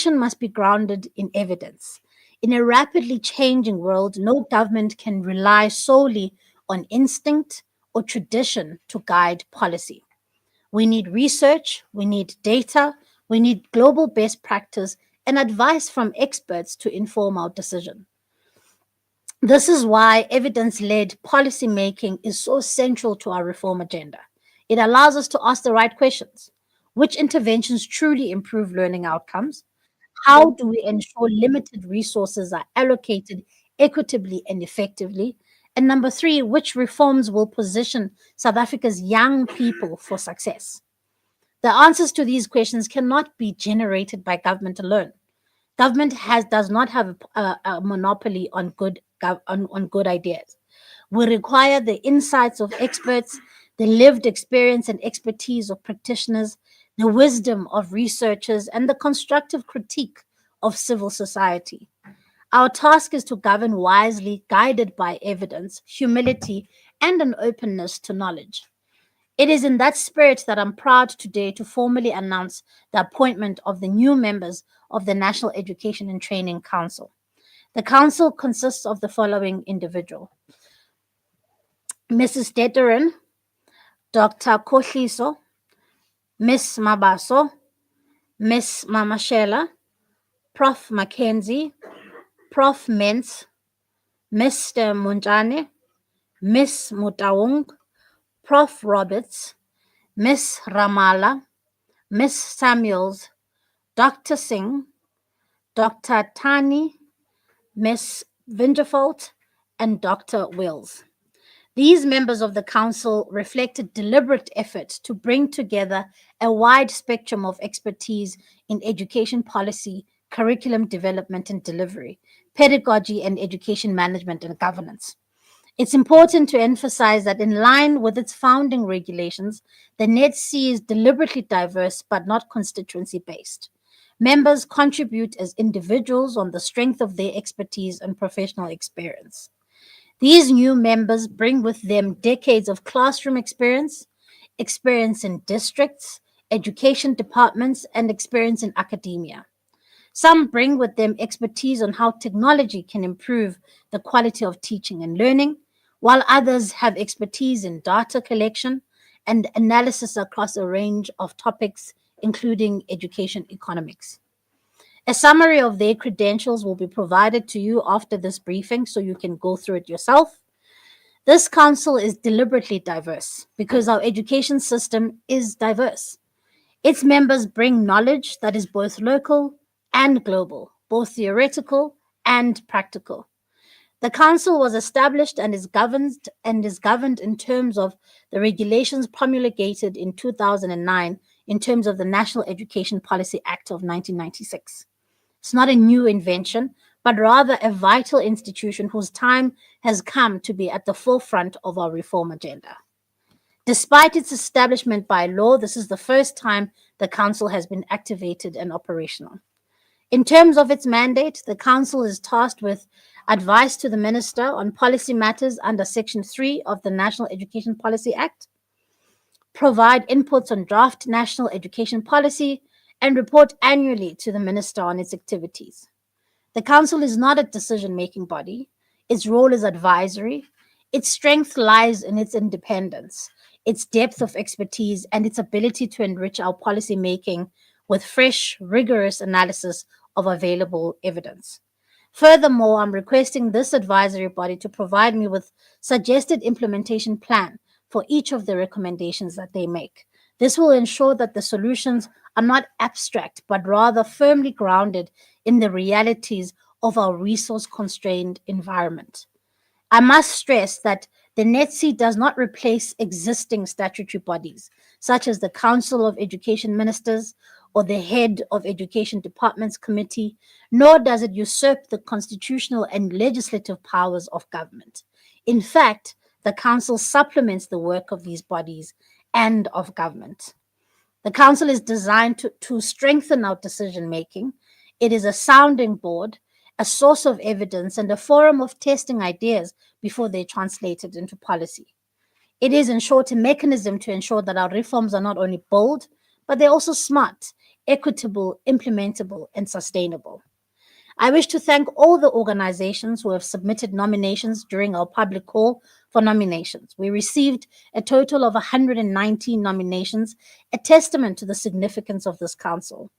action must be grounded in evidence. In a rapidly changing world, no government can rely solely on instinct or tradition to guide policy. We need research, we need data, we need global best practice and advice from experts to inform our decision. This is why evidence led policy making is so central to our reform agenda. It allows us to ask the right questions. Which interventions truly improve learning outcomes? How do we ensure limited resources are allocated equitably and effectively? And number three, which reforms will position South Africa's young people for success? The answers to these questions cannot be generated by government alone. Government does not have a monopoly on on good ideas. We require the insights of experts, the lived experience and expertise of practitioners, the wisdom of researchers, and the constructive critique of civil society. Our task is to govern wisely, guided by evidence, humility, and an openness to knowledge. It is in that spirit that I'm proud today to formally announce the appointment of the new members of the National Education and Training Council. The council consists of the following individual: Mrs. Deterin, Dr. Kohliso, Miss Mabaso, Miss Mamashela, Prof. Mackenzie, Prof. Mintz, Mr. Munjane, Miss Mutaung, Prof. Roberts, Miss Ramala, Miss Samuels, Dr. Singh, Dr. Tani, Miss Vinderfold, and Dr. Wills. These members of the council reflect a deliberate effort to bring together a wide spectrum of expertise in education policy, curriculum development and delivery, pedagogy and education management and governance. It's important to emphasize that in line with its founding regulations, the NEDC is deliberately diverse but not constituency-based. Members contribute as individuals on the strength of their expertise and professional experience. These new members bring with them decades of classroom experience, experience in districts, education departments, and experience in academia. Some bring with them expertise on how technology can improve the quality of teaching and learning, while others have expertise in data collection and analysis across a range of topics, including education economics. A summary of their credentials will be provided to you after this briefing so you can go through it yourself. This council is deliberately diverse because our education system is diverse. Its members bring knowledge that is both local and global, both theoretical and practical. The council was established and is governed in terms of the regulations promulgated in 2009 in terms of the National Education Policy Act of 1996. It's not a new invention, but rather a vital institution whose time has come to be at the forefront of our reform agenda. Despite its establishment by law, this is the first time the Council has been activated and operational. In terms of its mandate, the Council is tasked with advice to the Minister on policy matters under Section 3 of the National Education Policy Act, provide inputs on draft national education policy, and report annually to the Minister on its activities. The Council is not a decision-making body. Its role is advisory. Its strength lies in its independence, its depth of expertise, and its ability to enrich our policy making with fresh, rigorous analysis of available evidence. Furthermore, I'm requesting this advisory body to provide me with suggested implementation plan for each of the recommendations that they make. This will ensure that the solutions are not abstract, but rather firmly grounded in the realities of our resource-constrained environment. I must stress that the NETC does not replace existing statutory bodies, such as the Council of Education Ministers or the Head of Education Departments Committee, nor does it usurp the constitutional and legislative powers of government. In fact, the Council supplements the work of these bodies and of government. The Council is designed to strengthen our decision-making. It is a sounding board, a source of evidence, and a forum of testing ideas before they're translated into policy. It is, in short, a mechanism to ensure that our reforms are not only bold, but they're also smart, equitable, implementable, and sustainable. I wish to thank all the organizations who have submitted nominations during our public call for nominations. We received a total of 119 nominations, a testament to the significance of this council.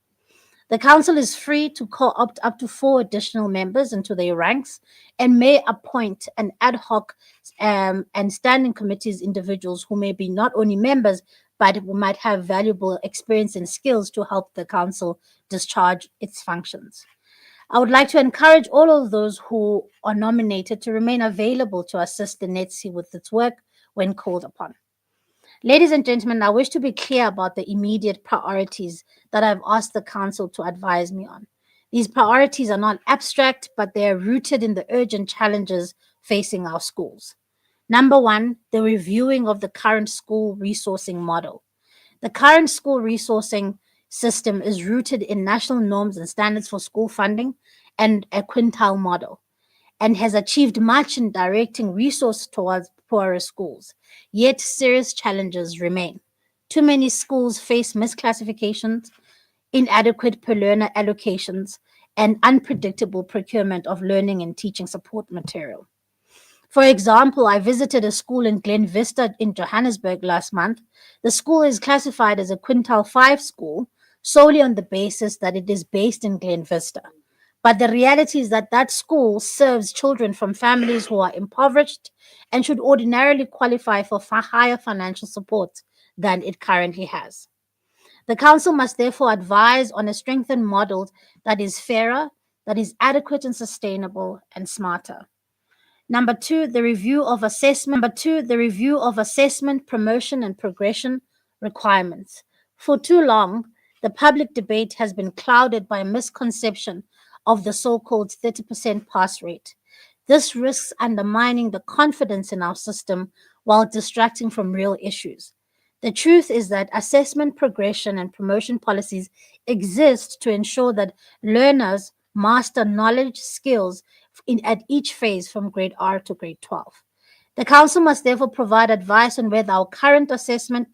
The council is free to co-opt up to 4 additional members into their ranks and may appoint an ad hoc and standing committees individuals who may be not only members but who might have valuable experience and skills to help the council discharge its functions. I would like to encourage all of those who are nominated to remain available to assist the NETSI with its work when called upon. Ladies and gentlemen, I wish to be clear about the immediate priorities that I've asked the Council to advise me on. These priorities are not abstract, but they are rooted in the urgent challenges facing our schools. Number one, the reviewing of the current school resourcing model. The current school resourcing system is rooted in national norms and standards for school funding and a quintile model, and has achieved much in directing resources towards poorer schools. Yet serious challenges remain. Too many schools face misclassifications, inadequate per learner allocations, and unpredictable procurement of learning and teaching support material. For example, I visited a school in Glen Vista in Johannesburg last month. The school is classified as a quintile 5 school solely on the basis that it is based in Glen Vista. But the reality is that that school serves children from families who are impoverished and should ordinarily qualify for higher financial support than it currently has. The Council must therefore advise on a strengthened model that is fairer, that is adequate and sustainable, and smarter. Number two, the review of assessment, promotion, and progression requirements. For too long, the public debate has been clouded by a misconception of the so-called 30% pass rate. This risks undermining the confidence in our system while distracting from real issues. The truth is that assessment, progression, and promotion policies exist to ensure that learners master knowledge, skills at each phase from grade R to grade 12. The Council must therefore provide advice on whether our current assessment